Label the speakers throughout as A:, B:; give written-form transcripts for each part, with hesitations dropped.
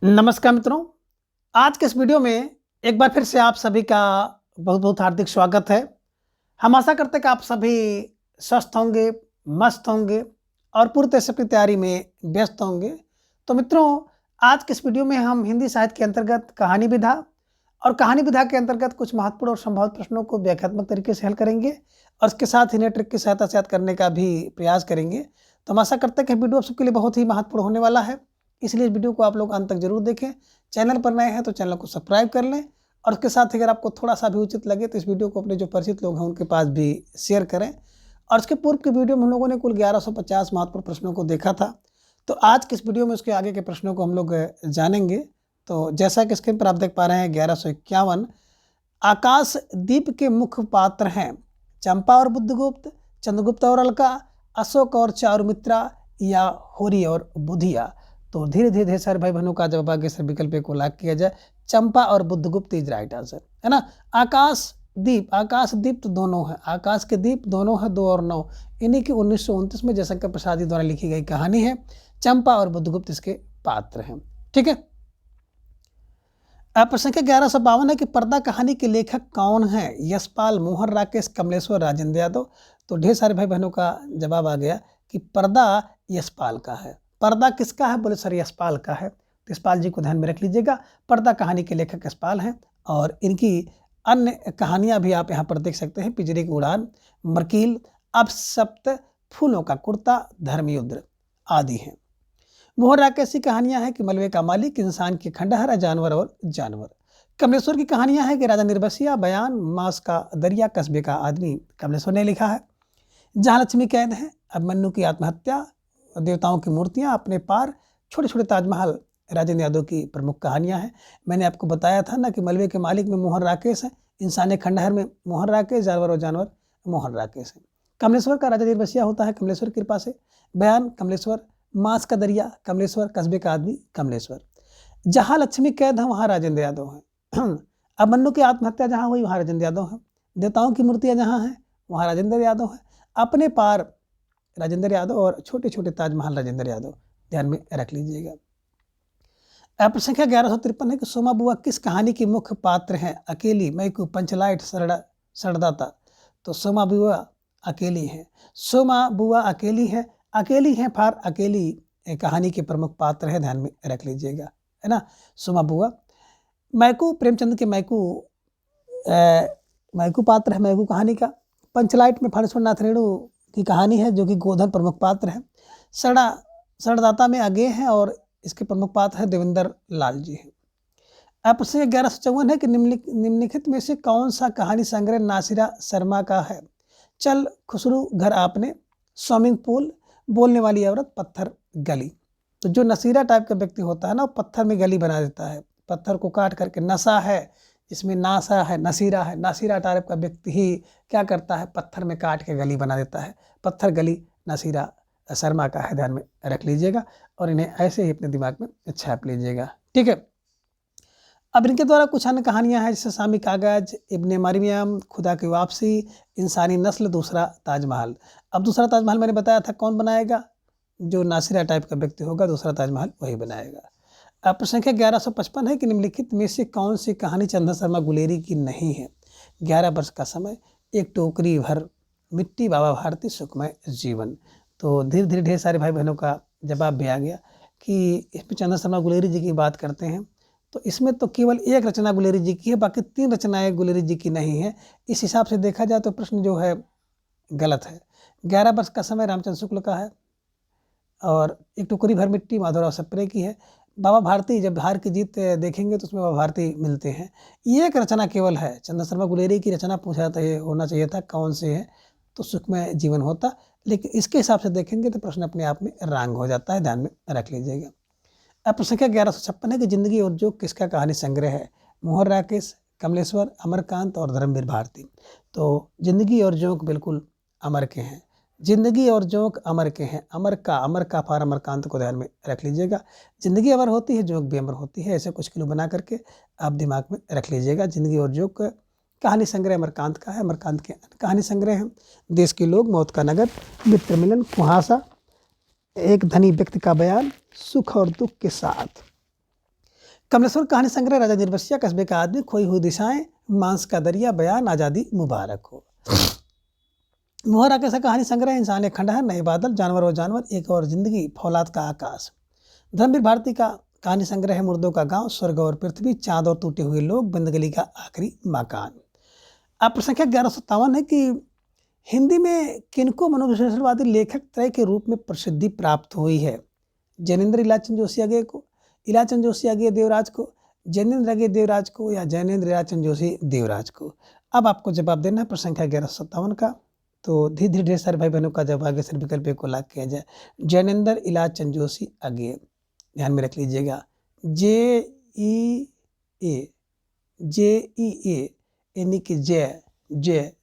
A: नमस्कार मित्रों, आज के इस वीडियो में एक बार फिर से आप सभी का बहुत बहुत हार्दिक स्वागत है। हम आशा करते हैं कि आप सभी स्वस्थ होंगे, मस्त होंगे और पूरी तरह से अपनी तैयारी में व्यस्त होंगे। तो मित्रों, आज के इस वीडियो में हम हिंदी साहित्य के अंतर्गत कहानी विधा और कहानी विधा के अंतर्गत कुछ महत्वपूर्ण और संभावित प्रश्नों को व्याख्यात्मक तरीके से हल करेंगे और इसके साथ ही नए ट्रिक की सहायता से याद करने का भी प्रयास करेंगे। तो हम आशा करते हैं कि वीडियो आप सबके लिए बहुत ही महत्वपूर्ण होने वाला है, इसलिए इस वीडियो को आप लोग अंत तक जरूर देखें। चैनल पर नए हैं तो चैनल को सब्सक्राइब कर लें और उसके साथ अगर आपको थोड़ा सा भी उचित लगे तो इस वीडियो को अपने जो परिचित लोग हैं उनके पास भी शेयर करें। और इसके पूर्व के वीडियो में हम लोगों ने कुल 1150 महत्वपूर्ण प्रश्नों को देखा था, तो आज के इस वीडियो में उसके आगे के प्रश्नों को हम लोग जानेंगे। तो जैसा कि स्क्रीन पर आप देख पा रहे हैं 1151 आकाशदीप के मुख्य पात्र हैं चंपा और बुद्धगुप्त, चंद्रगुप्त और अलका, अशोक और चारुमित्रा या होरी और बुधिया। तो धीरे धीरे सारे भाई बहनों का जवाब आगे से विकल्प को लाग किया जाए। चंपा और बुद्धगुप्त इज राइट आंसर, है ना। आकाशदीप तो दोनों है, आकाश के दीप दोनों है 2 और 9, इन्हीं की 1929 में जयशंकर प्रसाद जी द्वारा लिखी गई कहानी है। चंपा और बुद्धगुप्त इसके पात्र हैं, ठीक है। प्रश्न संख्या 1152 है कि पर्दा कहानी के लेखक कौन है? यशपाल, मोहन राकेश, कमलेश्वर, राजेंद्र यादव। तो ढेर सारे भाई बहनों का जवाब आ गया कि पर्दा यशपाल का है। पर्दा किसका है? बोले सर यशपाल का है। तो यशपाल जी को ध्यान में रख लीजिएगा, पर्दा कहानी के लेखक यशपाल हैं और इनकी अन्य कहानियां भी आप यहाँ पर देख सकते हैं। पिंजरे की उड़ान, मरकील, अपशब्द, फूलों का कुर्ता, धर्मयुद्ध आदि हैं। मोहन राकेश की कहानियां हैं कि मलबे का मालिक, इंसान की खंडहर, जानवर और जानवर। कमलेश्वर की कहानियां हैं कि राजा निर्बसिया, बयान, मांस का दरिया, कस्बे का आदमी, कमलेश्वर ने लिखा है। जहाँ लक्ष्मी कैद है, अभिमन्यु की आत्महत्या, देवताओं की मूर्तियां, अपने पार, छोटे छोटे ताजमहल, राजेंद्र यादव की प्रमुख कहानियां हैं। मैंने आपको बताया था ना कि मलबे के मालिक में मोहन राकेश है, इंसान खंडहर में मोहन राकेश, जानवर और जानवर मोहन राकेश है। कमलेश्वर का राजा निर्बसिया होता है कमलेश्वर की कृपा से। बयान कमलेश्वर, मांस का दरिया कमलेश्वर, कस्बे का आदमी कमलेश्वर। जहाँ लक्ष्मी कैद है वहाँ राजेंद्र यादव हैं। अभिमन्यु की आत्महत्या जहाँ हुई वहाँ राजेंद्र यादव हैं। देवताओं की मूर्तियाँ जहाँ हैं वहाँ राजेंद्र यादव हैं। अपने पार राजेंद्र यादव और छोटे छोटे ताजमहल राजेंद्र यादव, ध्यान में रख लीजिएगा। प्रश्न संख्या 1153 है कि सोमा बुआ किस कहानी के मुख्य पात्र हैं? अकेली, मैकू, पंचलाइट, सड़दाता। तो सोमा बुआ अकेली है। सोमा बुआ अकेली है, अकेली है फार अकेली कहानी के प्रमुख पात्र है, ध्यान में रख लीजिएगा, है ना। सोमा बुआ। मैकू प्रेमचंद के मैकू पात्र है मैकू कहानी का। पंचलाइट में फणेश्वर नाथ रेणु की कहानी है जो कि गोधन प्रमुख पात्र है। सड़दाता में अगे हैं और इसके प्रमुख पात्र है देवेंद्र लाल जी हैं। प्रश्न 1154 है कि निम्नलिखित में से कौन सा कहानी संग्रह नासिरा शर्मा का है? चल खुसरू घर आपने, स्विमिंग पूल, बोलने वाली औरत, पत्थर गली। तो जो नसीरा टाइप का व्यक्ति होता है ना, वो पत्थर में गली बना देता है, पत्थर को काट करके। नशा है इसमें, नासा है, नसीरा है, नसीरा टाइप का व्यक्ति ही क्या करता है, पत्थर में काट के गली बना देता है। पत्थर गली नसीरा शर्मा का है, ध्यान में रख लीजिएगा और इन्हें ऐसे ही अपने दिमाग में छाप लीजिएगा, ठीक है। अब इनके द्वारा कुछ अन्य कहानियां हैं जैसे शामी कागज, इब्ने मरियम, खुदा की वापसी, इंसानी नस्ल, दूसरा ताजमहल। अब दूसरा ताजमहल मैंने बताया था कौन बनाएगा, जो नासिरा टाइप का व्यक्ति होगा दूसरा ताजमहल वही बनाएगा। अब प्रश्न संख्या 1155 है कि निम्नलिखित में से कौन सी कहानी चंदन शर्मा गुलेरी की नहीं है? 11 वर्ष का समय, एक टोकरी भर मिट्टी, बाबा भारती, सुखमय जीवन। तो धीरे धीरे ढेर सारे भाई बहनों का जवाब भी आ गया कि इसमें चंदन शर्मा गुलेरी जी की बात करते हैं। तो इसमें तो केवल एक रचना गुलेरी जी की है, बाकी 3 रचनाएं गुलेरी जी की नहीं है। इस हिसाब से देखा जाए तो प्रश्न जो है गलत है। 11 वर्ष का समय रामचंद्र शुक्ल का है और एक टुकड़ी भर मिट्टी माधवराव सप्रे की है। बाबा भारती, जब हार की जीत देखेंगे तो उसमें बाबा भारती मिलते हैं। ये एक रचना केवल है, चंदन शर्मा गुलेरी की रचना पूछा था, ये होना चाहिए था कौन से है, तो सुखमय जीवन होता। लेकिन इसके हिसाब से देखेंगे तो प्रश्न अपने आप में रंग हो जाता है, ध्यान में रख लीजिएगा। अब प्रश्न संख्या 1156 है कि जिंदगी और जोक किसका कहानी संग्रह है? मोहन राकेश, कमलेश्वर, अमरकांत और धर्मवीर भारती। तो जिंदगी और जोक बिल्कुल अमर के हैं, जिंदगी और जोक अमर के हैं। अमर का फार अमरकांत को ध्यान में रख लीजिएगा। जिंदगी अमर होती है, जोक भी अमर होती है, ऐसे कुछ क्लू बना करके आप दिमाग में रख लीजिएगा। जिंदगी और जोक कहानी संग्रह अमरकांत का है। अमरकांत के कहानी संग्रह हैं देश के लोग, मौत का नगर, मित्र मिलन, कुहासा, एक धनी व्यक्ति का बयान, सुख और दुख के साथ। कमलेश्वर कहानी संग्रह, राजा निर्वसिया, कस्बे का आदमी, खोई हुई दिशाएं, मांस का दरिया, बयान, आज़ादी मुबारक हो। मोहरा कैसा कहानी संग्रह, इंसान एक खंडहर, नए बादल, जानवर और जानवर, एक और जिंदगी, फौलाद का आकाश। धर्मवीर भारती का कहानी संग्रह है, मुर्दों का गांव, स्वर्ग और पृथ्वी, चांद और टूटे हुए लोग, बंदगली का आखिरी मकान। अब संख्या 1157 है कि हिंदी में किनको मनोविश्लेषणवादी लेखक त्रय के रूप में प्रसिद्धि प्राप्त हुई है। जैनेन्द्र इलाचंद जोशी अगे को, इलाचंद जोशी अगे देवराज को, जैनेन्द्र अगे देवराज को, या जैनेन्द्र इलाचंद जोशी देवराज को। अब आपको जवाब देना है प्रश्न संख्या 1157 का। तो धीरे धीरे ढेर सारे भाई बहनों का जब आगे से विकल्प को लाग किया जाए। जैनेन्द्र इलाचंद जोशी अगे, ध्यान में रख लीजिएगा, JEA, यानी कि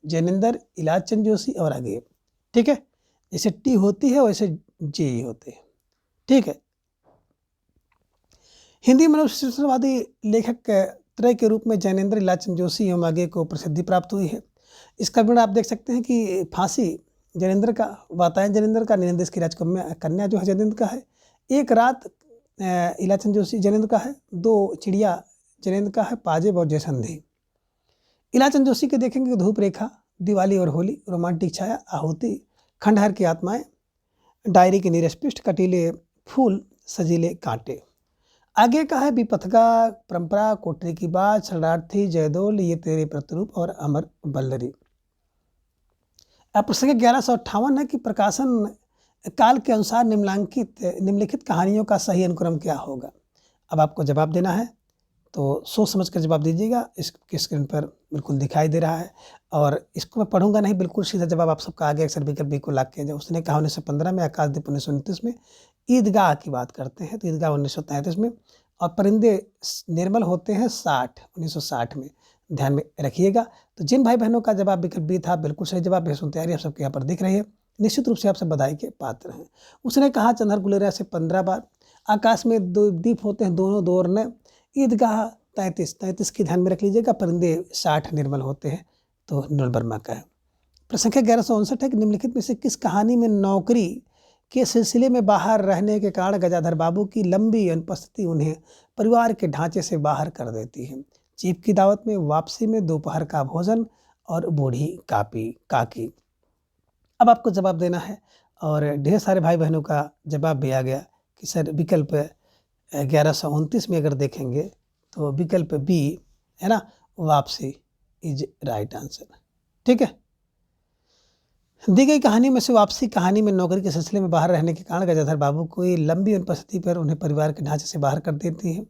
A: जैनेन्द्र इलाचंद जोशी और आगे, ठीक है। जैसे टी होती है वैसे जे होते हैं, ठीक है। हिंदी मनोविश्लेषणवादी लेखक त्रय के रूप में जैनेन्द्र इलाचंद जोशी एवं आगे को प्रसिद्धि प्राप्त हुई है। इसका विवरण आप देख सकते हैं कि फांसी जैनेन्द्र का, वातायन जैनेन्द्र का, नीलदेश की राजकन्या जो है जैनेन्द्र का है, एक रात इलाचंद जोशी जैनेन्द्र का है, दो चिड़िया जैनेन्द्र का है, पाजेब और जयसंधि। इलाचंद जोशी के देखेंगे धूप रेखा, दिवाली और होली, रोमांटिक छाया, आहुति, खंडहर की आत्माएं, डायरी के नीरस, कटीले फूल, सजीले कांटे। आगे का है विपथगा, परंपरा, कोटरी की बात, शरणार्थी, जयदोल, ये तेरे प्रतिरूप और अमर बल्लरी। अब प्रसंग 1158 है कि प्रकाशन काल के अनुसार निम्नलिखित कहानियों का सही अनुक्रम क्या होगा। अब आपको जवाब देना है, तो सोच समझ कर जवाब दीजिएगा। इसके स्क्रीन पर बिल्कुल दिखाई दे रहा है, और इसको मैं पढ़ूंगा नहीं, बिल्कुल सीधा जवाब आप सबका आगे अक्सर विकल्प भी को लाग किया जाए। उसने कहा 1915 में, आकाशदीप 1929 में, ईदगाह की बात करते हैं तो ईदगाह 1933 में, और परिंदे निर्मल होते हैं 1960 में, ध्यान में रखिएगा। तो जिन भाई बहनों का जवाब विकल्प बी था बिल्कुल सही जवाब, बेहद तैयारी आप सबके यहाँ पर दिख रही है, निश्चित रूप से आप सब बधाई के पात्र हैं। उसने कहा चंद्र गुलेरिया से 15 बार, आकाश में दो दीप होते हैं दोनों दौर में, ईदगाह 33 की ध्यान में रख लीजिएगा, परिंदे 60 निर्मल होते हैं, तो निर्मल वर्मा का है। प्रश्न संख्या 1159 है कि निम्नलिखित में से किस कहानी में नौकरी के सिलसिले में बाहर रहने के कारण गजाधर बाबू की लंबी अनुपस्थिति उन्हें परिवार के ढांचे से बाहर कर देती है। चीफ की दावत में, वापसी में, दोपहर का भोजन और बूढ़ी काकी। अब आपको जवाब देना है, और ढेर सारे भाई बहनों का जवाब भी आ गया कि सर विकल्प 1129 में अगर देखेंगे तो विकल्प बी है ना, वापसी इज राइट आंसर, ठीक है। दी गई कहानी में से वापसी कहानी में नौकरी के सिलसिले में बाहर रहने के कारण गजाधर बाबू को लंबी अनुपस्थिति पर उन्हें परिवार के ढांचे से बाहर कर देती है।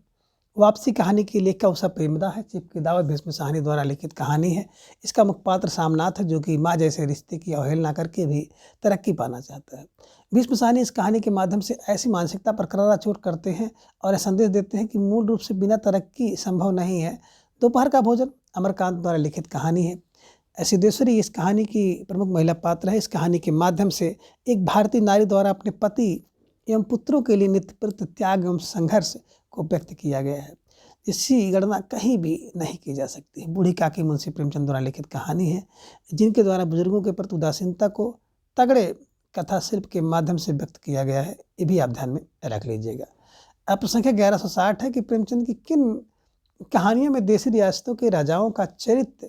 A: वापसी कहानी की लेखक उषा प्रेमदा है। चीफ की दावत भीष्म साहनी द्वारा लिखित कहानी है। इसका मुख्य पात्र सामनाथ है, जो कि माँ जैसे रिश्ते की अवहेलना करके भी तरक्की पाना चाहता है। भीष्म साहनी इस कहानी के माध्यम से ऐसी मानसिकता पर करारा चोट करते हैं और यह संदेश देते हैं कि मूल रूप से बिना तरक्की संभव नहीं है। दोपहर का भोजन अमरकांत द्वारा लिखित कहानी है। सिद्धेश्वरी इस कहानी की प्रमुख महिला पात्र है। इस कहानी के माध्यम से एक भारतीय नारी द्वारा अपने पति एवं पुत्रों के लिए नित्य प्रति त्याग एवं संघर्ष को व्यक्त किया गया है। इसकी गणना कहीं भी नहीं की जा सकती है। बूढ़ी काकी मुंशी प्रेमचंद द्वारा लिखित कहानी है, जिनके द्वारा बुजुर्गों के प्रति उदासीनता को तगड़े कथा शिल्प के माध्यम से व्यक्त किया गया है। ये भी आप ध्यान में रख लीजिएगा। अब प्रश्न संख्या 1160 है कि प्रेमचंद की किन कहानियों में देशी रियासतों के राजाओं का चरित्र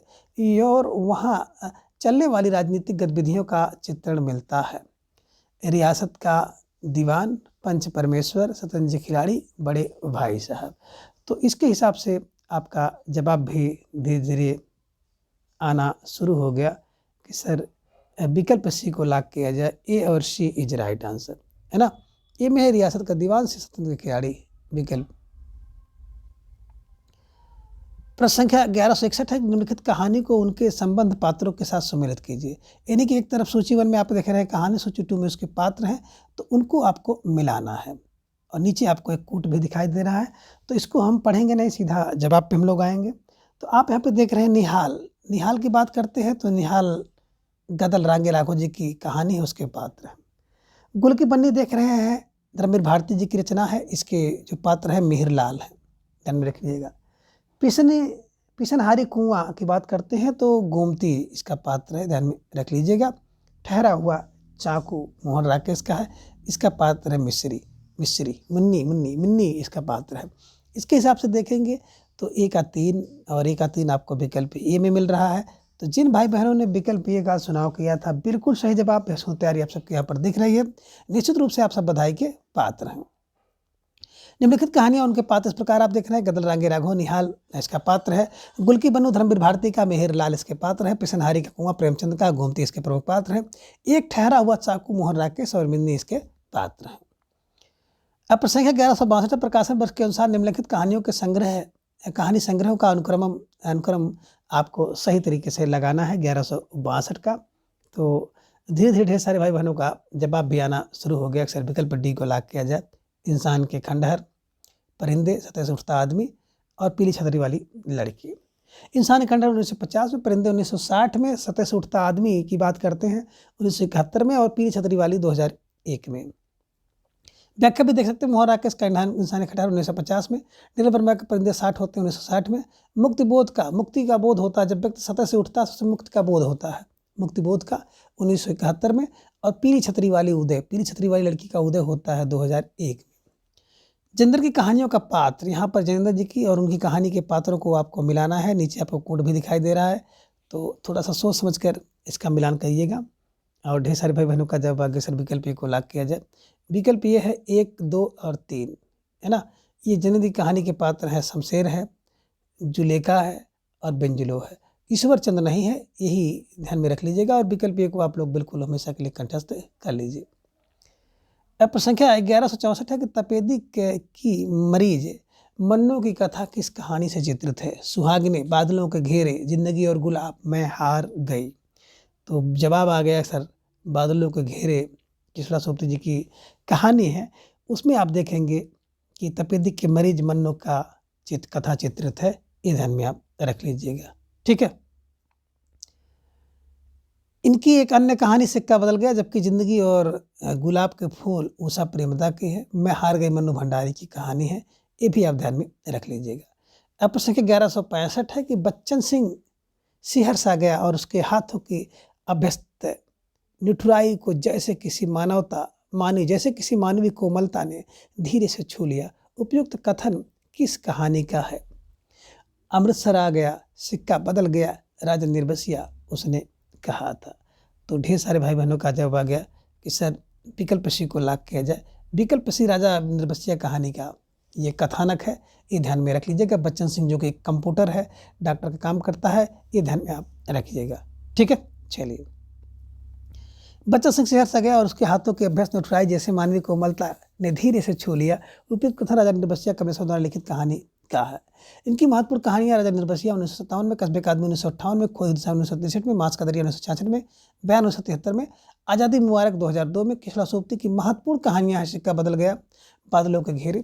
A: और वहाँ चलने वाली राजनीतिक गतिविधियों का चित्रण मिलता है। रियासत का दीवान, पंच परमेश्वर, शतरंज खिलाड़ी, बड़े भाई साहब। तो इसके हिसाब से आपका जवाब भी धीरे धीरे आना शुरू हो गया कि सर विकल्प सी को लाग किया जाए। ए और सी इज राइट आंसर, है ना। ए में है रियासत का दीवान, से शतरंज खिलाड़ी विकल्प। प्रश्न संख्या 1161 है, निम्नलिखित कहानी को उनके संबंध पात्रों के साथ सम्मिलित कीजिए। यानी कि एक तरफ सूची 1 में आप देख रहे हैं कहानी, सूची 2 में उसके पात्र हैं, तो उनको आपको मिलाना है। और नीचे आपको एक कूट भी दिखाई दे रहा है, तो इसको हम पढ़ेंगे नहीं, सीधा जवाब पे हम लोग आएंगे। तो आप यहाँ पे देख रहे हैं निहाल की बात करते हैं, तो निहाल गदल रांगे राघव जी की कहानी है, उसके पात्र हैं। गुल की बन्नी देख रहे हैं, धर्मवीर भारती जी की रचना है, इसके जो पात्र है मिहिरलाल है, ध्यान में रखिएगा। पिसनहारी कुआं की बात करते हैं, तो गोमती इसका पात्र है, ध्यान में रख लीजिएगा। ठहरा हुआ चाकू मोहन राकेश का है, इसका पात्र है मिश्री। मुन्नी इसका पात्र है। इसके हिसाब से देखेंगे तो ए का 3 और ए का 3 आपको विकल्प ए में मिल रहा है। तो जिन भाई बहनों ने विकल्प ए का चुनाव किया था, बिल्कुल सही जवाब। प्रश्न तैयारी आप सबके यहाँ पर दिख रही है। निश्चित रूप से आप सब बधाई के पात्र हैं। निम्नलिखित कहानियां उनके पात्र इस प्रकार आप देख रहे हैं। गदल रांगे राघव निहाल इसका पात्र है। गुलकी बन्नू धर्मवीर भारती का मेहर लाल इसके पात्र है। पिसनहारी का कुआं प्रेमचंद का गोमती इसके प्रमुख पात्र हैं। एक ठहरा हुआ चाकू मोहन राकेश और मिन्नी इसके पात्र हैं। अब प्रसंख्या 1162 प्रकाशन वर्ष के अनुसार निम्नलिखित कहानियों के कहानी संग्रह का अनुक्रम आपको सही तरीके से लगाना है 1162 का। तो धीरे धीरे ढेर सारे भाई बहनों का जवाब भी आना शुरू हो गया। अक्सर विकल्प डी को लाग किया जाए। इंसान के खंडहर, परिंदे, सतह से उठता आदमी और पीली छतरी वाली लड़की। इंसान के खंडहर 1950 में, परिंदे 1960 में, सतह से उठता आदमी की बात करते हैं 1971 में और पीली छतरी वाली 2001 में। व्याख्या भी देख सकते हैं। मोहन राकेश का इंसान खंडहर 1950 में, नीरज वर्मा के परिंदे 60 होते हैं 1960 में। मुक्ति का बोध होता है जब व्यक्ति सतह से उठता है, उससे मुक्ति का बोध होता है, मुक्ति बोध का 1971 में। और पीली छतरी वाली लड़की का उदय होता है 2001 में। जिंदर की कहानियों का पात्र, यहाँ पर जिंदर जी की और उनकी कहानी के पात्रों को आपको मिलाना है। नीचे आपको कोड भी दिखाई दे रहा है, तो थोड़ा सा सोच समझ कर इसका मिलान करिएगा। और ढेर सारे भाई बहनों का जब आगे सर विकल्प ए को लाग किया जाए। विकल्प ये है 1, 2 और 3, है ना। ये जिंदर की कहानी के पात्र हैं शमशेर है, जुलेखा है और बेंजुलो है। ईश्वर चंद्र नहीं है, यही ध्यान में रख लीजिएगा। और विकल्प ए को आप लोग बिल्कुल हमेशा के लिए कंठस्थ कर लीजिए। अब प्रसंख्या 1164 है कि तपेदिक की मरीज मन्नू की कथा किस कहानी से चित्रित है। सुहागिने, बादलों के घेरे, जिंदगी और गुलाब, मैं हार गई। तो जवाब आ गया सर, बादलों के घेरे किशोरा सोपती जी की कहानी है। उसमें आप देखेंगे कि तपेदिक के मरीज मन्नू का कथा चित्रित है। ये ध्यान में आप रख लीजिएगा, ठीक है। इनकी एक अन्य कहानी सिक्का बदल गया, जबकि जिंदगी और गुलाब के फूल उषा प्रेमदा की है। मैं हार गई मन्नू भंडारी की कहानी है। ये भी आप ध्यान में रख लीजिएगा। अब प्रश्न 1165 है कि बच्चन सिंह सिहर सा गया और उसके हाथों की अभ्यस्त निठुराई को जैसे किसी मानवी कोमलता ने धीरे से छू लिया। उपयुक्त कथन किस कहानी का है। अमृतसर आ गया, सिक्का बदल गया, राजा निर्बसिया उसने कहा था। तो ढेर सारे भाई बहनों का जवाब आ गया कि सर विकल्प सी को लाग किया जाए। विकल्प सी राजा निर्बसिया कहानी का ये कथानक है, ये ध्यान में रख लीजिएगा। बच्चन सिंह जो कि एक कंप्यूटर है, डॉक्टर का काम करता है, ये ध्यान में आप रखिएगा, ठीक है। चलिए, बच्चन सिंह शहर से गया और उसके हाथों के अभ्यस्त ने उठराई जैसे मानवीय कोमलता ने धीरे से छू लिया। उपयुक्त कथन राजा निर्बसिया कमेश्वर द्वारा लिखित कहानी का है। इनकी महत्वपूर्ण कहानियां राजा निर्बसिया 1957 में, कस्बे का आदमी 1958 में, खोज 1963 में, मांस का दरिया 1966 में, बयान 1973 में, आज़ादी मुबारक 2002 में। किशोरा सोपती की महत्वपूर्ण कहानियां हैं सिक्का बदल गया, बादलों के घेरे।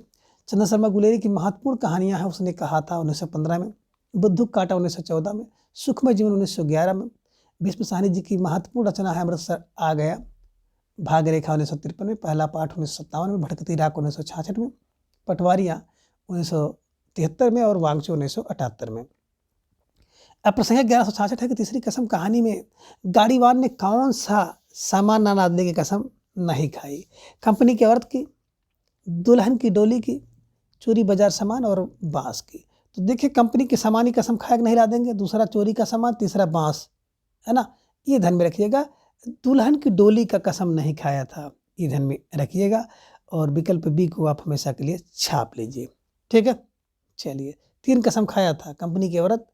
A: चंद्र शर्मा गुलेरी की महत्वपूर्ण कहानियां हैं उसने कहा था 1915 में, बुद्धू काटा 1914 में, सुखमय जीवन 1911 में। भीष्म साहनी जी की महत्वपूर्ण रचना है अमृतसर आ गया, भाग रेखा 1953 में, पहला पाठ 1957 में, भटकती राख 1966 में, पटवारियाँ 1973 में और वांगचू 1978 में। अब प्रसंग 1166 है कि तीसरी कसम कहानी में गाड़ीवान ने कौन सा सामान ना लादने की कसम नहीं खाई। कंपनी की औरत की, दुल्हन की डोली की, चोरी बाजार सामान और बांस की। तो देखिए, कंपनी के सामान की कसम खाया नहीं ला देंगे, दूसरा चोरी का सामान, तीसरा बांस, है ना। ये ध्यान में रखिएगा। दुल्हन की डोली का कसम नहीं खाया था, ये ध्यान में रखिएगा। और विकल्प बी को आप हमेशा के लिए छाप लीजिए, ठीक है। चलिए, 3 कसम खाया था, कंपनी की औरत,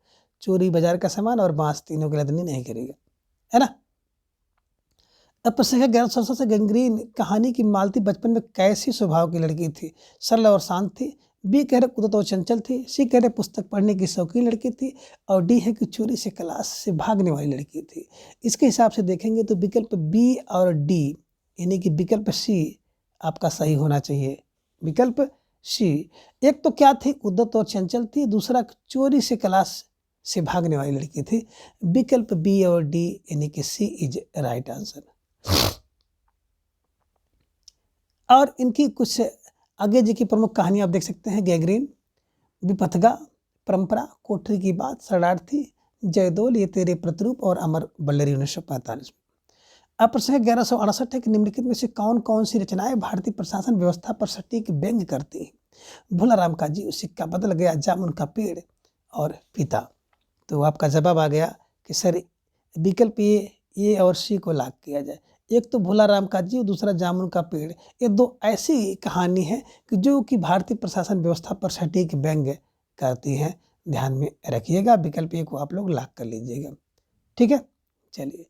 A: चोरी बाजार का सामान और बांस, तीनों की लदनी नहीं करेगा, है ना। अब प्रश्न है 1167 से गंगरीन कहानी की मालती बचपन में कैसी स्वभाव की लड़की थी। सरल और शांत थी। बी कह रहे कुदरत और चंचल थी। सी कह रहे पुस्तक पढ़ने की शौकीन लड़की थी। और डी है कि चोरी से क्लास से भागने वाली लड़की थी। इसके हिसाब से देखेंगे तो विकल्प बी और डी यानी कि विकल्प सी आपका सही होना चाहिए। विकल्प सी, एक तो क्या थी, उद्दत और चंचल थी, दूसरा चोरी से क्लास से भागने वाली लड़की थी। विकल्प बी और डी यानी कि सी इज राइट आंसर। और इनकी कुछ आगे जी की प्रमुख कहानी आप देख सकते हैं। गैंग्रीन, विपथगा, परंपरा, कोठरी की बात, शरणार्थी, जयदोल, ये तेरे प्रतिरूप और अमर बल्लरी 1945 में। अब प्रश्न 1168 है कि निम्नलिखित में से कौन कौन सी रचनाएं भारतीय प्रशासन व्यवस्था पर सटीक व्यंग्य करती हैं। भोला राम का जी सिक्का बदल गया, जामुन का पेड़ और पिता। तो आपका जवाब आ गया कि सर विकल्प ए और सी को लॉक किया जाए। एक तो भोला राम का जी और दूसरा जामुन का पेड़, ये दो ऐसी कहानी है कि जो कि भारतीय प्रशासन व्यवस्था पर सटीक व्यंग्य करती है। ध्यान में रखिएगा, विकल्प ए को आप लोग लॉक कर लीजिएगा। ठीक है, चलिए।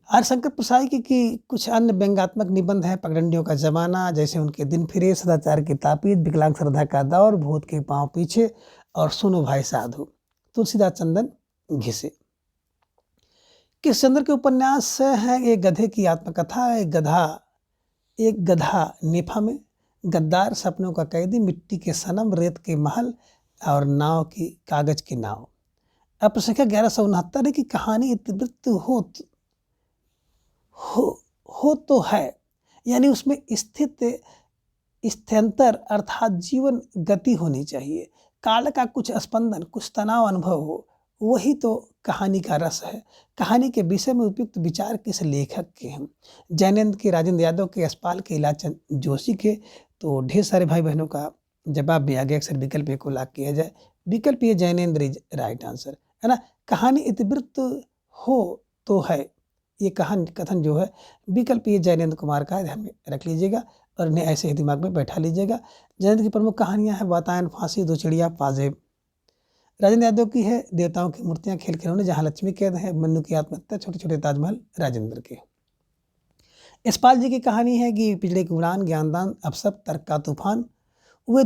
A: आर शंकर प्रसाद की कुछ अन्य व्यंग्यात्मक निबंध हैं। पगडंडियों का जमाना, जैसे उनके दिन फिरे, सदाचार की तापीद, विकलांग श्रद्धा का दौर, भूत के पांव पीछे और सुनो भाई साधु, तुलसीदास चंदन घिसे। किशचंद्र के उपन्यास है एक गधे की आत्मकथा। एक गधा नेफा में, गद्दार, सपनों का कैदी, मिट्टी के सनम, रेत के महल और नाव की कागज की नाव। अब संख्या 1169 है कि कहानी इतिवृत्त हो तो है, यानी उसमें स्थित स्थित्यंतर अर्थात जीवन गति होनी चाहिए, काल का कुछ स्पंदन, कुछ तनाव अनुभव हो, वही तो कहानी का रस है। कहानी के विषय में उपयुक्त विचार किस लेखक के हैं? जैनेन्द्र के, राजेंद्र यादव के, यशपाल के, इलाचंद जोशी के। तो ढेर सारे भाई बहनों का जवाब भी आ गया। अक्सर विकल्प ए को लॉक किया जाए। विकल्प ये जैनेन्द्र इज राइट आंसर, है ना। कहानी इतिवृत्त हो तो है, ये कथन जो है विकल्प ये जैनेन्द्र कुमार का है, ध्यान में रख लीजिएगा और इन्हें ऐसे ही दिमाग में बैठा लीजिएगा। जैनेन्द्र की प्रमुख कहानियां हैं वातायन, फांसी, दो चिड़िया, पाजेब। राजेंद्र यादव की है देवताओं की मूर्तियां, खेल खिलौने, जहां लक्ष्मी कैद है, मन्नू की आत्महत्या, छोटे छोटे ताजमहल, राजेंद्र के। यशपाल जी की कहानी है कि पिछड़े की उड़ान, ज्ञानदान, अपशब्द, तर्क का तूफान, वे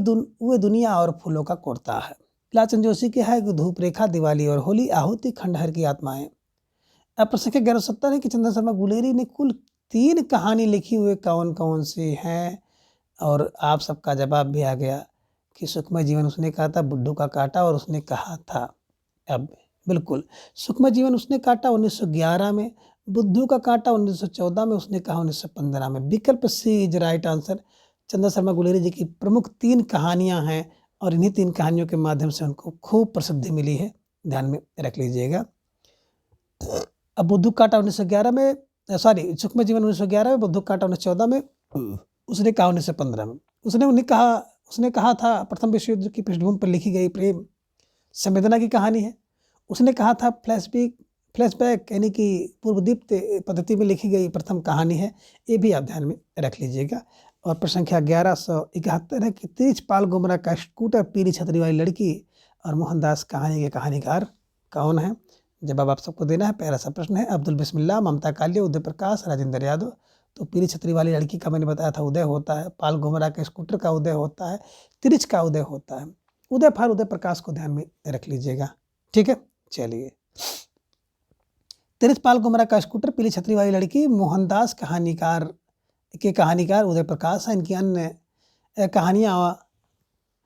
A: दुनिया और फूलों का कोर्ता है। इलाचंद जोशी की है कि धूप रेखा, दिवाली और होली, आहुति, खंडहर की आत्माएं। अब प्रश्न 1170 है कि चंद्र शर्मा गुलेरी ने कुल 3 कहानी लिखी हुए कौन कौन सी हैं? और आप सबका जवाब भी आ गया कि सुखमय जीवन उसने कहा था, बुड्ढू का कांटा और उसने कहा था। अब बिल्कुल सुखमय जीवन उसने काटा 1911 में, बुद्धू का कांटा 1914 में, उसने कहा 1915 में। विकल्प सी is right answer. Chandra Sharma Guleri जी की प्रमुख 3 कहानियां हैं और इन्हीं 3 कहानियों के माध्यम से उनको खूब प्रसिद्धि मिली है, ध्यान में रख लीजिएगा। अब बुद्धू कांटा 1911 में, सॉरी सुखमय जीवन 1911 में, बुद्धू कांटा 1914 में, उसने कहा 1915 में। उसने कहा था प्रथम विश्व युद्ध की पृष्ठभूमि पर लिखी गई प्रेम संवेदना की कहानी है। उसने कहा था फ्लैशबैक यानी कि पूर्वदीप्त पद्धति में लिखी गई प्रथम कहानी है। ये भी आप ध्यान में रख लीजिएगा। और प्रश्न संख्या 1171 है कि तेजपाल गुमरा का स्कूटर, पीली छतरी वाली लड़की और मोहनदास कहानी के कहानीकार कौन है? जवाब आप सबको देना है। प्यारा सा प्रश्न है। अब्दुल बिस्मिल्लाह, ममता कालिया, उदय प्रकाश, राजेंद्र यादव। तो पीली छतरी वाली लड़की का मैंने बताया था उदय होता है, पाल घुमरा के स्कूटर का उदय होता है, तिरिच का उदय होता है। उदय फार उदय प्रकाश को ध्यान में रख लीजिएगा। ठीक है, चलिए। तिरिच पाल घुमरा का स्कूटर, पीली छतरी वाली लड़की, मोहनदास कहानीकार उदय प्रकाश है। इनकी अन्य कहानियां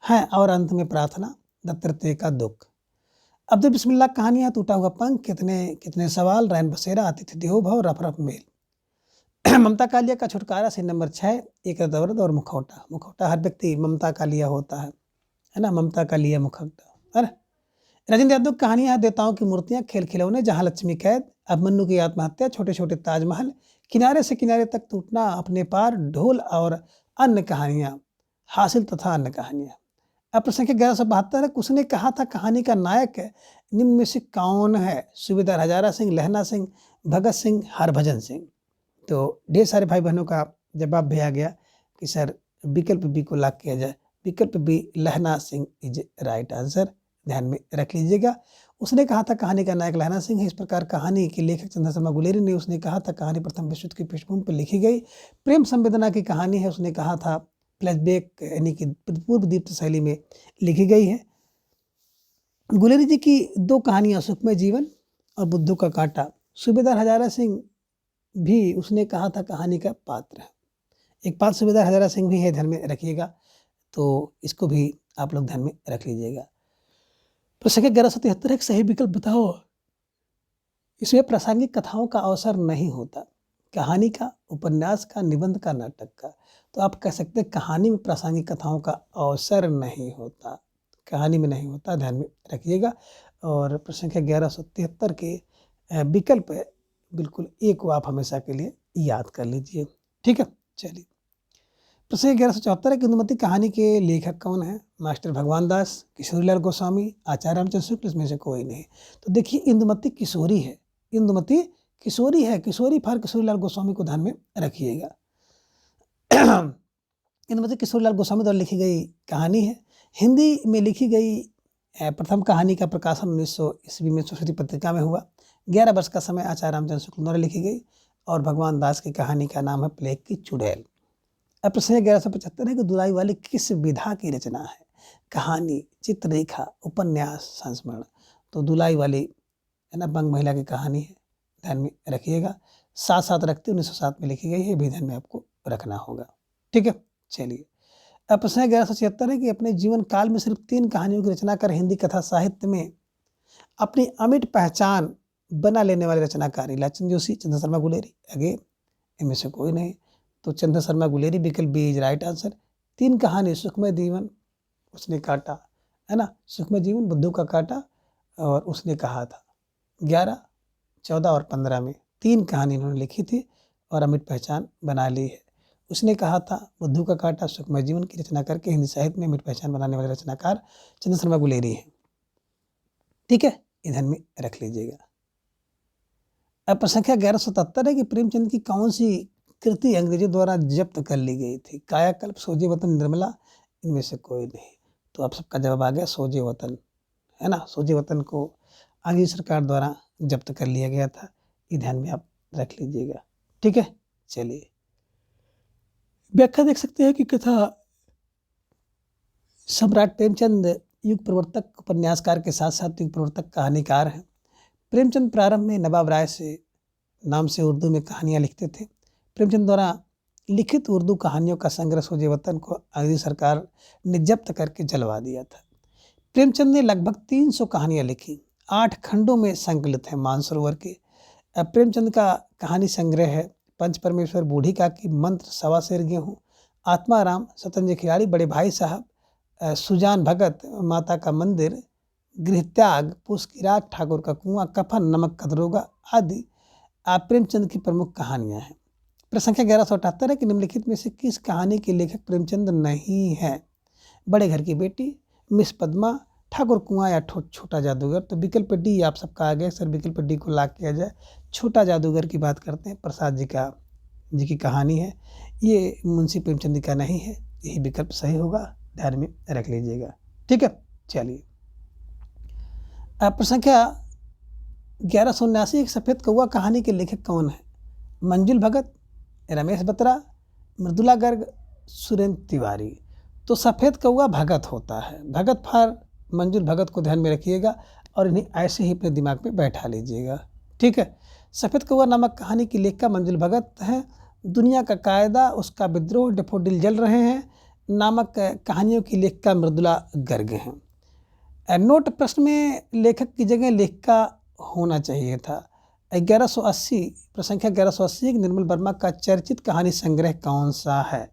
A: हैं और अंत में प्रार्थना, दत्तात्रेय का दुख। अब्दुल बिस्मिल्लाह कहानियां, टूटा हुआ पंख, कितने सवाल, रैन बसेरा, अतिथि देवो भव, रफ रफ मेल। ममता कालिया का छुटकारा, सीन नंबर 6, एक दर्द और मुखौटा हर व्यक्ति ममता कालिया होता है ना, ममता कालिया मुखौटा, है ना। राजेंद्र यादव कहानियां हैं देवताओं की मूर्तियां, खेल खिलौने, जहां लक्ष्मी कैद, अभिमन्यु की आत्महत्या, छोटे छोटे ताजमहल, किनारे से किनारे तक टूटना, अपने पार, ढोल और अन्य कहानियां, हासिल तथा अन्य कहानियां। अब प्रश्न संख्या 1172 है, उसने कहा था कहानी का नायक निम्न में से कौन है? सूबेदार हजारा सिंह, लहना सिंह, भगत सिंह, हरभजन सिंह। तो ढेर सारे भाई बहनों का जवाब भी आ गया कि सर विकल्प बी को लॉक किया जाए। विकल्प बी लहना सिंह इज राइट आंसर, ध्यान में रख लीजिएगा। उसने कहा था कहानी का नायक लहना सिंह है। इस प्रकार कहानी के लेखक चंद्र शर्मा गुलेरी ने उसने कहा था कहानी प्रथम विश्व युद्ध की पृष्ठभूमि पर लिखी गई प्रेम संवेदना की कहानी है। उसने कहा था फ्लैशबैक यानी कि पूर्व दीप्त शैली में लिखी गई है। गुलेरी जी की 2 कहानियां, सुखमय जीवन और बुद्धू का कांटा। सूबेदार हजारा सिंह भी उसने कहा था कहानी का पात्र है। एक पात्र सूबेदार हजारा सिंह भी है, ध्यान में रखिएगा। तो इसको भी आप लोग ध्यान में रख लीजिएगा। प्रश्न 1173 एक सही विकल्प बताओ। इसमें प्रासंगिक कथाओं का अवसर नहीं होता, कहानी का, उपन्यास का, निबंध का, नाटक का। तो आप कह सकते हैं कहानी में प्रासंगिक कथाओं का अवसर नहीं होता, कहानी में नहीं होता, ध्यान में रखिएगा। और प्रश्न संख्या 1173 के विकल्प बिल्कुल ए को आप हमेशा के लिए याद कर लीजिए। ठीक है, चलिए। प्रश्न 1174 है कि इंदुमती कहानी के लेखक कौन है? मास्टर भगवान दास, किशोरीलाल गोस्वामी, आचार्य रामचंद्र शुक्ल, इसमें से कोई नहीं। तो देखिए इंदुमती किशोरी है, इंदुमती किशोरी है, किशोरी फॉर किशोरीलाल गोस्वामी को ध्यान में रखिएगा। इंदुमती किशोरीलाल गोस्वामी द्वारा लिखी गई कहानी है। हिंदी में लिखी गई प्रथम कहानी का प्रकाशन 1900 ईस्वी में सरस्वती पत्रिका में हुआ। 11 वर्ष का समय आचार्य रामचंद्र शुक्ल द्वारा लिखी गई और भगवान दास की कहानी का नाम है प्लेग की चुड़ैल। अब प्रश्न 1175 है कि दुलाई वाली किस विधा की रचना है? कहानी, चित्ररेखा, उपन्यास, संस्मरण। तो दुलाई वाली है ना बंग महिला की कहानी है, ध्यान में रखिएगा। 7 रखते 1907 में लिखी गई है, भी ध्यान में आपको रखना होगा। ठीक है, चलिए। अब प्रश्न 1176 है कि अपने जीवन काल में सिर्फ 3 कहानियों की रचना कर हिंदी कथा साहित्य में अपनी अमिट पहचान बना लेने वाले रचनाकार इलाचंद जोशी, चंद्र शर्मा गुलेरी। अगेन इनमें से कोई नहीं, तो चंद्र शर्मा गुलेरी, विकल्प बी इज राइट आंसर। 3 कहानी, सुखमय जीवन, उसने काटा, है ना, सुखमय जीवन, बुद्धू का काटा और उसने कहा था। 11, 14 और 15 में 3 कहानी इन्होंने लिखी थी और अमिट पहचान बना ली है। उसने कहा था, बुद्धू का काटा, सुखमय जीवन की रचना करके हिंदी साहित्य में अमिट पहचान बनाने वाले रचनाकार चंद्र शर्मा गुलेरी हैं। ठीक है, ध्यान में रख लीजिएगा। अब प्रश्न संख्या 1177 है कि प्रेमचंद की कौन सी कृति अंग्रेजों द्वारा जब्त कर ली गई थी? कायाकल्प, सोजे वतन, निर्मला, इनमें से कोई नहीं। तो आप सबका जवाब आ गया सोजे वतन, है ना। सोजे वतन को अंग्रेज सरकार द्वारा जब्त कर लिया गया था, ये ध्यान में आप रख लीजिएगा। ठीक है, चलिए। व्याख्या देख सकते हैं कि कथा सम्राट प्रेमचंद युग प्रवर्तक, उपन्यासकार के साथ साथ युग प्रवर्तक कहानीकार हैं। प्रेमचंद प्रारंभ में नवाब राय से नाम से उर्दू में कहानियाँ लिखते थे। प्रेमचंद द्वारा लिखित उर्दू कहानियों का संग्रह सोजे वतन को अंग्रेजी सरकार ने जब्त करके जलवा दिया था। प्रेमचंद ने लगभग 300 कहानियाँ लिखी, 8 खंडों में संकलित है मानसरोवर के। प्रेमचंद का कहानी संग्रह है पंच परमेश्वर, बूढ़ी काकी, मंत्र, सवा शेर गेहूँ, आत्माराम, शतरंज खिलाड़ी, बड़े भाई साहब, सुजान भगत, माता का मंदिर, गृहत्याग, पूस की रात, ठाकुर का कुआं, कफन, नमक का दरोगा आदि प्रेमचंद की प्रमुख कहानियां हैं। प्रश्न संख्या 1178 है कि निम्नलिखित में से किस कहानी के लेखक प्रेमचंद नहीं है? बड़े घर की बेटी, मिस पद्मा, ठाकुर कुआं या छोटा जादूगर। तो विकल्प डी आप सबका आ गया सर, विकल्प डी को लाग किया जाए। छोटा जादूगर की बात करते हैं, प्रसाद जी की कहानी है, ये मुंशी प्रेमचंद का नहीं है, यही विकल्प सही होगा, ध्यान में रख लीजिएगा। ठीक है, चलिए। प्रश्न संख्या 1179, एक सफ़ेद कौआ कहानी के लेखक कौन है? मंजुल भगत, रमेश बत्रा, मृदुला गर्ग, सुरेंद्र तिवारी। तो सफ़ेद कौआ भगत होता है, भगत फार मंजुल भगत को ध्यान में रखिएगा और इन्हें ऐसे ही अपने दिमाग में बैठा लीजिएगा। ठीक है, सफ़ेद कौआ नामक कहानी की लेखिका मंजुल भगत है। दुनिया का कायदा, उसका विद्रोह, डेफोडिल जल रहे हैं नामक कहानियों की लेखिका मृदुला गर्ग हैं। नोट, प्रश्न में लेखक की जगह लेखिका होना चाहिए था। 1180, प्रश्न संख्या 1180 निर्मल वर्मा का चर्चित कहानी संग्रह कौन सा है?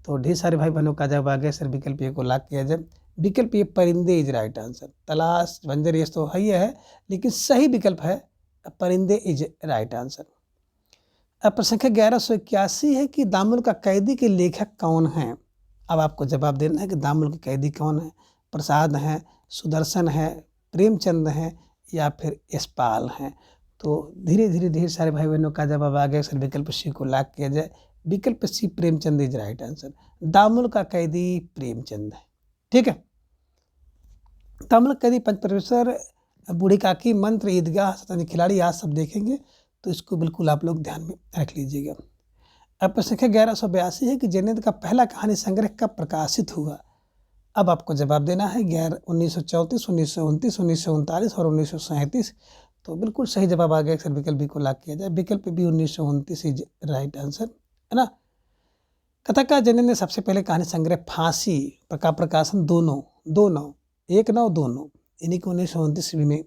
A: तो ढेर सारे भाई बहनों का जवाब आ गया सर, विकल्प ए को लाग किया जाए। विकल्प ए परिंदे इज राइट आंसर। तलाश, बंजर, ये तो है, लेकिन सही विकल्प है परिंदे इज राइट आंसर। अब प्रश्न संख्या 1181 है कि दामुल का कैदी के लेखक कौन हैं? अब आपको जवाब देना है कि दामुल के कैदी कौन है? प्रसाद हैं, सुदर्शन है, प्रेमचंद हैं या फिर यशपाल हैं। तो धीरे धीरे ढेर सारे भाई बहनों का जवाब आ गया सर, विकल्प सी को लाग किया जाए। विकल्प C Premchand is right answer. Damul का कैदी प्रेमचंद है। ठीक है, दामुल का कैदी, पंच परमेश्वर, बूढ़ी काकी, मंत्र, ईदगाह, शतरंज खिलाड़ी, आज सब देखेंगे, तो इसको बिल्कुल आप लोग ध्यान में रख लीजिएगा। अब प्रश्न संख्या 1182 है कि जयनेन्द्र का पहला कहानी संग्रह कब प्रकाशित हुआ? अब आपको जवाब देना है 1934, 1929, 1939 और 1937। तो बिल्कुल सही जवाब आ गया सर, विकल्प बी को लाग किया जाए। विकल्प बी 1929 इज राइट आंसर, है ना। कथाकार जयनेन्द्र ने सबसे पहले कहानी संग्रह फांसी का प्रकाशन 2/9 यानी कि 1929 ईस्वी में,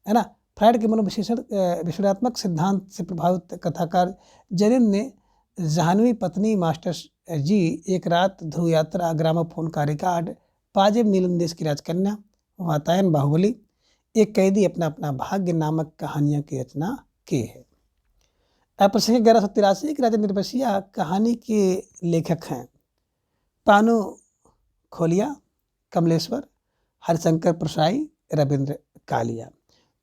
A: है ना। फ्रायड के विश्लेषणात्मक सिद्धांत से प्रभावित कथाकार जयनेन्द्र ने जाह्नवी पत्नी, मास्टर जी, एक रात, ध्रुव यात्रा, ग्रामोफोन का रिकॉर्ड, पाजेब नीलंदेश की राजकन्या, वातायन, बाहुबली, एक कैदी, अपना अपना भाग्य नामक कहानियों की रचना की है। प्रश्न 1183 कि राजा निर्वसिया कहानी के लेखक हैं। पानु खोलिया, कमलेश्वर, हरिशंकर प्रसाई, रविंद्र कालिया।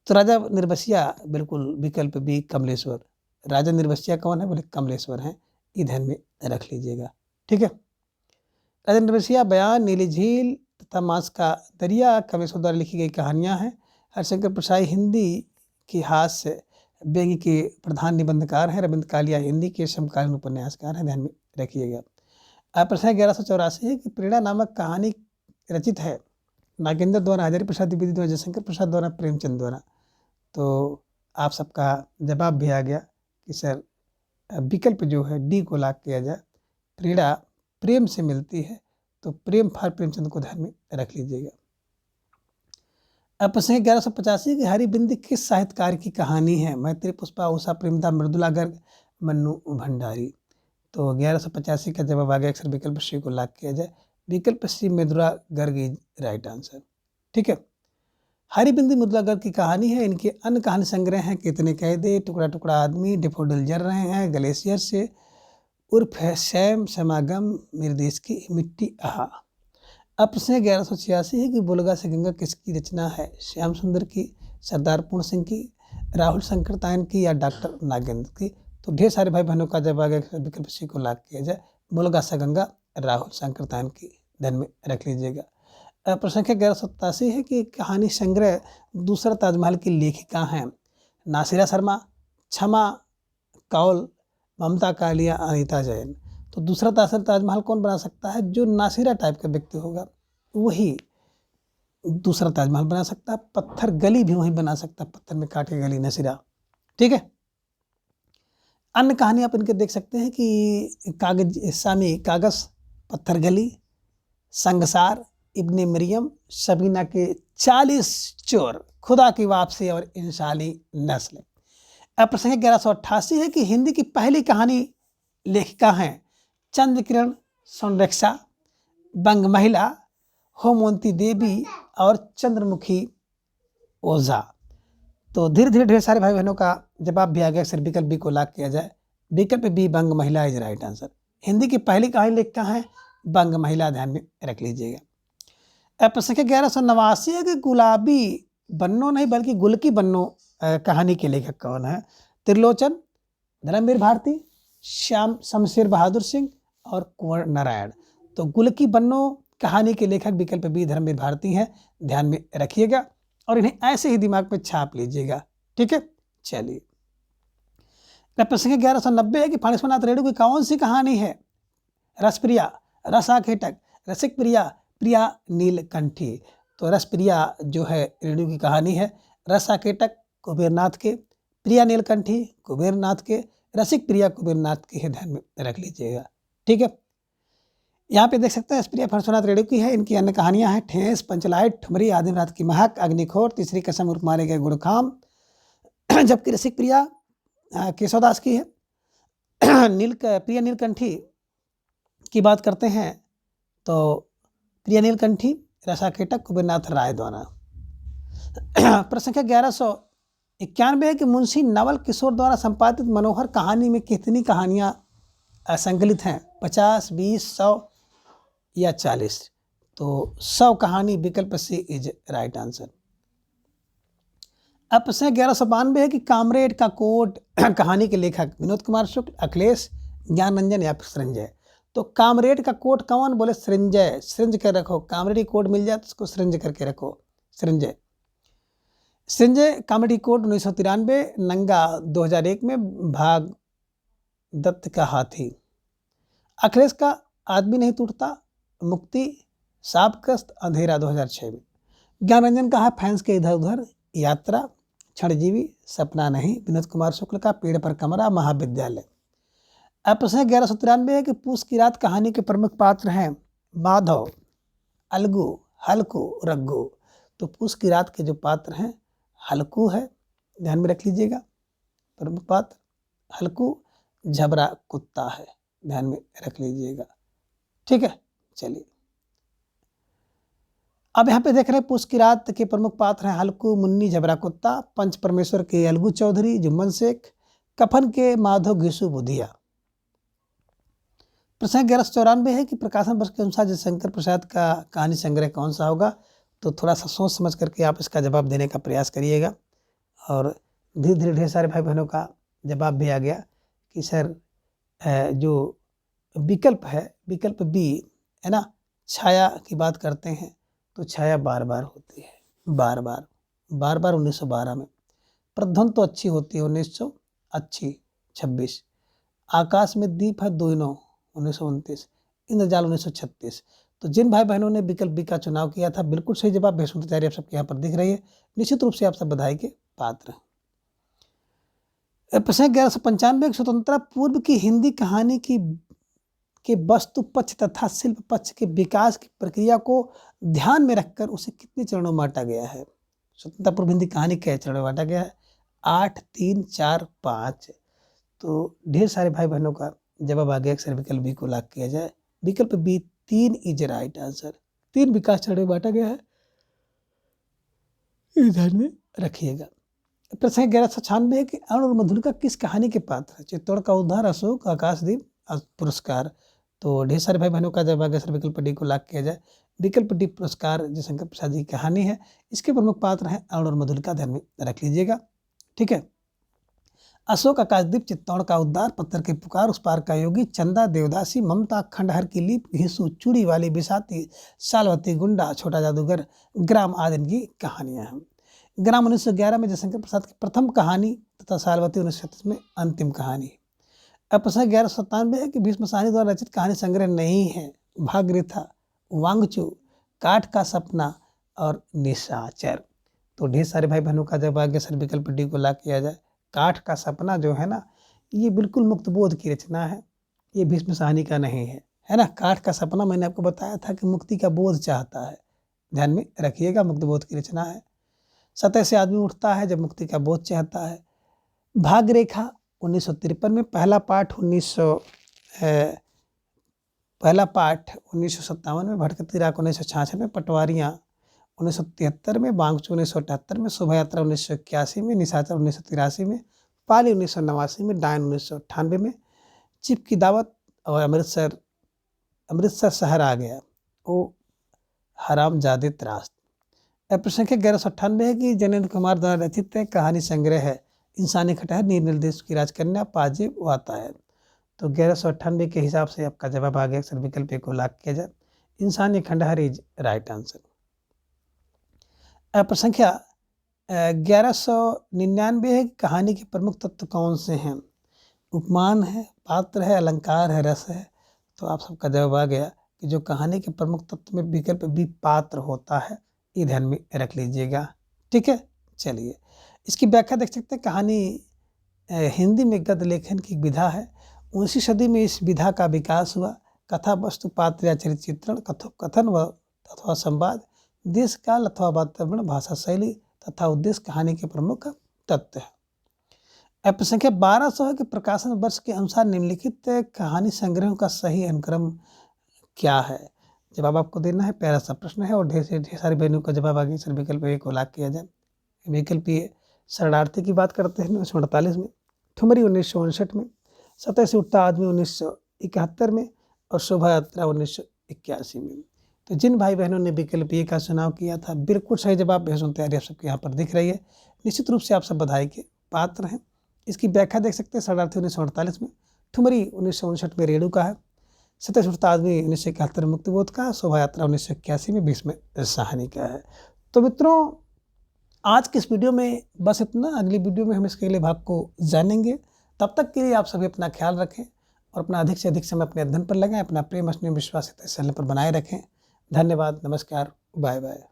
A: तो राजा निर्बसिया बिल्कुल विकल्प बी कमलेश्वर। राजा निर्बसिया कौन है? बोले कमलेश्वर हैं, ये ध्यान में रख लीजिएगा। ठीक है। राजा निर्बसिया बयान, नीली झील तथा मांस का दरिया कमलेश्वर द्वारा लिखी गई कहानियाँ हैं। हरिशंकर प्रसाई हिंदी की हास्य व्यंग्य के प्रधान निबंधकार हैं। रविंद्र कालिया हिंदी के समकालीन उपन्यासकार हैं, ध्यान में रखिएगा। अब प्रश्न 1184 है कि प्रेरणा नामक कहानी रचित है नागेंद्र द्वारा, हजारी प्रसाद द्विवेदी द्वारा, जयशंकर प्रसाद द्वारा, प्रेमचंद द्वारा। तो आप सबका जवाब भी आ गया कि सर विकल्प जो है डी को लॉक किया जाए। प्रेरणा प्रेम से मिलती है, तो प्रेम फॉर प्रेमचंद को ध्यान में रख लीजिएगा। अब प्रश्न 1185 की हरी बिंदी किस साहित्यकार की कहानी है? मैत्री पुष्पा, उषा प्रेमदा, मृदुला गर्ग, मन्नू भंडारी। तो 1185 का जवाब आ गया। अक्सर विकल्प सी को लॉक किया जाए। विकल्प C Mridula Garg is right answer. ठीक है। हरी बिंदी मृदुला गर्ग की कहानी है। इनके अन्य कहानी संग्रह हैं कितने कैदे, टुकड़ा टुकड़ा आदमी, डेफोडिल जल रहे हैं, ग्लेशियर से, उर्फ है सैम, समागम, मेरे देश की मिट्टी, आहा। अब प्रश्न 1186 है कि बुलगा से गंगा किसकी रचना है? श्याम सुंदर की, सरदार पूर्ण सिंह की, राहुल शंकरतायन की या डॉक्टर नागेंद्र की। तो ढेर सारे भाई बहनों का जवाब आ गया। विकल्प सी को लॉक किया जाए। बुलगा से गंगा राहुल शंकरतायन की, ध्यान में रख लीजिएगा। प्रश्न 1187 है कि कहानी संग्रह दूसरा ताजमहल की लेखिका हैं? नासिरा शर्मा, क्षमा कौल, ममता कालिया, अनीता जैन। तो दूसरा ताजमहल कौन बना सकता है? जो नासिरा टाइप का व्यक्ति होगा वही दूसरा ताजमहल बना सकता है। पत्थर गली भी वही बना सकता है, पत्थर में काट के गली, नासिरा। ठीक है। अन्य कहानी आप इनके देख सकते हैं कि कागज सामी कागज, पत्थर गली, संगसार, इब्ने मरियम, सबीना के 40 चोर, खुदा की वापसी और इंसानी नस्ल। अब प्रश्न 1188 है कि हिंदी की पहली कहानी लेखिका हैं? चंद्र किरण सोनरेखा, बंग महिला, होमवंती देवी और चंद्रमुखी ओझा। तो धीरे धीरे ढेर सारे भाई बहनों का जवाब भी आ गया। सर विकल्प बी को लॉक किया जाए। विकल्प बी बंग महिला इज राइट आंसर। हिंदी की पहली कहानी लेखिका है बंग महिला, ध्यान में रख लीजिएगा। अब प्रश्न 1189 है कि गुलाबी बन्नो नहीं बल्कि गुल की बन्नो कहानी के लेखक कौन है? त्रिलोचन, धर्मवीर भारती, श्याम शमशेर बहादुर सिंह और कुंवर नारायण। तो गुल की बन्नो कहानी के लेखक विकल्प बी धर्मवीर भारती हैं, ध्यान में रखिएगा और इन्हें ऐसे ही दिमाग में छाप लीजिएगा। ठीक है। चलिए प्रश्न 1190 है कि फणीश्वरनाथ रेणु की कौन सी कहानी है? रसप्रिया, रसाखेटक, रसिक प्रिया, प्रिया नीलकंठी। तो रसप्रिया जो है रेणु की कहानी है। रसाकेटक कुबेरनाथ के, प्रिया नीलकंठी कुबेरनाथ के, रसिक प्रिया कुबेरनाथ के है, ध्यान में रख लीजिएगा। ठीक है। यहाँ पे देख सकते हैं रसप्रिया फणीश्वरनाथ रेणु की है। इनकी अन्य कहानियां हैं ठेस, पंचलाइट, ठुमरी, आदिम रात की महक, अग्निखोर, तीसरी कसम, उर्फ मारे गए गुड़खाम। जबकि रसिक प्रिया केशवदास की है। प्रिया नीलकंठी की बात करते हैं तो प्रिया नीलकंठी रसाकेटक कुबेरनाथ राय द्वारा। प्रश्न 1191 है कि मुंशी नवल किशोर द्वारा संपादित मनोहर कहानी में कितनी कहानियां संकलित हैं? 50, 20, 100 या 40। तो 100 कहानी, विकल्प सी इज राइट आंसर। अब प्रश्न 1192 है कि कामरेड का कोट कहानी के लेखक विनोद कुमार शुक्ल, अखिलेश, ज्ञान रंजन या संजय। तो कामरेड का कोट कौन? बोले संजय। सृंज कर रखो, कामरेडी कोट मिल जाए तो उसको सृंज करके रखो, संजय। संजय कॉमेडी कोड 1993, नंगा 2001 में, भाग दत्त का हाथी। अखिलेश का आदमी नहीं टूटता, मुक्ति, साबकस्त, अंधेरा 2006 में। ज्ञान रंजन का है फैंस के इधर उधर, यात्रा, क्षणजीवी, सपना नहीं। विनोद कुमार शुक्ल का पेड़ पर कमरा, महाविद्यालय। अब प्रश्न 1193 है कि पूस की रात कहानी के प्रमुख पात्र हैं माधव, अलगू, हल्कू, रग्गू। तो पूस की रात के जो पात्र हैं हल्कू है, ध्यान में रख लीजिएगा। प्रमुख पात्र हल्कू, झबरा कुत्ता है, ध्यान में रख लीजिएगा। ठीक है। चलिए अब यहाँ पे देख रहे हैं पूस की रात के प्रमुख पात्र हैं हल्कू, मुन्नी, झबरा कुत्ता। पंच परमेश्वर के अलगू चौधरी, जुम्मन शेख, कफन के माधव, घिसू, बुधिया। प्रश्न 1194 है कि प्रकाशन वर्ष के अनुसार जयशंकर प्रसाद का कहानी संग्रह कौन सा होगा। तो थोड़ा सा सोच समझ करके आप इसका जवाब देने का प्रयास करिएगा। और धीरे धीरे ढेर सारे भाई बहनों का जवाब भी आ गया कि सर जो विकल्प है, विकल्प बी है ना, छाया की बात करते हैं तो छाया बार बार होती है, बार बार 1912 में। प्रध्वनि तो अच्छी होती है 26। आकाश में दीप है 2-9 1929। इंद्रजाल 1936। तो जिन भाई बहनों ने विकल्प बी का चुनाव किया था बिल्कुल सही जवाब। बेसुध तैयारी आप सबके यहाँ पर दिख रही है, निश्चित रूप से आप सब बधाई के पात्र हैं। प्रश्न 1195 स्वतंत्रता पूर्व की हिंदी कहानी के वस्तु पक्ष तथा शिल्प पक्ष के विकास की प्रक्रिया को ध्यान में रखकर उसे कितने चरणों में बांटा गया है। स्वतंत्रता पूर्व हिंदी कहानी के चरणों में बांटा गया है 8, 3, 4, 5। तो ढेर सारे भाई बहनों का जवाब आ गया। अक्सर विकल्प बी को लॉक किया जाए। विकल्प बी 3 इज राइट आंसर। 3 विकास चरणों में बांटा गया है, ध्यान में रखिएगा। प्रश्न 1196 है कि अरुण और मधुलिका किस कहानी के पात्र है। चित्तौड़ का उद्धार, अशोक, आकाशदीप, पुरस्कार। तो ढेर सारे भाई बहनों का जवाब आ गया। सर विकल्प डी को लॉक किया जाए। विकल्प डी पुरस्कार जयशंकर प्रसाद जी की कहानी है। इसके प्रमुख पात्र हैं अरुण और मधुलिका, ध्यान में रख लीजिएगा। ठीक है। अशोक, आकाशदीप, चित्तौड़ का उद्धार, पत्थर की पुकार, उस पार का योगी, चंदा, देवदासी, ममता, खंडहर की लीप, घिसू, चूड़ी वाली, बिसाती, सालवती, गुंडा, छोटा जादूगर, ग्राम आदि इनकी कहानियां हैं। ग्राम 1911 में जयशंकर प्रसाद की प्रथम कहानी तथा सालवती 1936 में अंतिम कहानी। अब प्रश्न 1197 है कि भीष्म साहनी द्वारा रचित कहानी संग्रह नहीं है। भागीरथ, वांगचू, काठ का सपना और निशाचर। तो ढेर सारे भाई बहनों का जवाब आ गया। सर विकल्प डी को लॉक किया जाए। काठ का सपना जो है ना, ये बिल्कुल मुक्तबोध की रचना है, ये भीष्म साहनी का नहीं है ना। काठ का सपना मैंने आपको बताया था कि मुक्ति का बोध चाहता है, ध्यान में रखिएगा, मुक्तबोध की रचना है। सतह से आदमी उठता है जब मुक्ति का बोध चाहता है। भागरेखा 1953 में, पहला पाठ 1957 में, भटकती राख 1966 में, पटवारियाँ 1973 में, बांगचू 1978 में, शोभा यात्रा 1981 में, निशाचर 1983 में, पाली 1989 में, डायन 1998 में, चिप की दावत और अमृतसर शहर आ गया, वो हरामजादे त्रास्त। प्रश्न संख्या 1198 है कि जनेंद्र कुमार द्वारा रचित कहानी संग्रह है इंसानी खटहर, नीलदेश की राजकन्या, पाजेब वातायन। तो 1198 के हिसाब से आपका जवाब आ गया। सर विकल्प को लॉक किया जाए। इंसानी खंडहर इज राइट आंसर। प्रश्न संख्या 1199 है कि कहानी के प्रमुख तत्व कौन से हैं। उपमान है, पात्र है, अलंकार है, रस है। तो आप सबका जवाब आ गया कि जो कहानी के प्रमुख तत्व में विकल्प बी पात्र होता है, ये ध्यान में रख लीजिएगा। ठीक है, चलिए इसकी व्याख्या देख सकते हैं। कहानी हिंदी में गद्य लेखन की विधा है। 19वीं सदी में इस विधा का विकास हुआ। कथा, वस्तु, पात्र या चरित्र चित्रण, कथन व अथवा संवाद, देश काल अथवा वातावरण, भाषा शैली तथा उद्देश्य कहानी के प्रमुख तत्व है। प्रश्न संख्या 1200 है कि प्रकाशन वर्ष के अनुसार निम्नलिखित कहानी संग्रहों का सही अनुक्रम क्या है। जवाब आपको देना है। प्यारा सा प्रश्न है और ढेर सारी बहनों का जवाब आ गया। सर विकल्प ए को लॉक किया जाए। विकल्प ये शरणार्थी की बात करते हैं 1948 में, ठुमरी 1959 में, सतह से उठता आदमी 1971 में और शोभा यात्रा 1981 में। तो जिन भाई बहनों ने विकल्प ए का चुनाव किया था बिल्कुल सही जवाब। बेहद तैयारी आप सबके यहाँ पर दिख रही है, निश्चित रूप से आप सब बधाई के पात्र हैं। इसकी व्याख्या देख सकते हैं। शरणार्थी 1948 में, ठुमरी 1959 में रेणु का है, सतह से उठता आदमी 1971 में मुक्तिबोध का, शोभा यात्रा 1981 में भीष्म साहनी का है। तो मित्रों आज के इस वीडियो में बस इतना। अगली वीडियो में हम इसके अगले भाग को जानेंगे। तब तक के लिए आप सभी अपना ख्याल रखें और अपना अधिक से अधिक समय अपने अध्ययन पर लगाएं। अपना प्रेम, स्नेह, विश्वास इस चैनल पर बनाए रखें। धन्यवाद, नमस्कार, बाय बाय।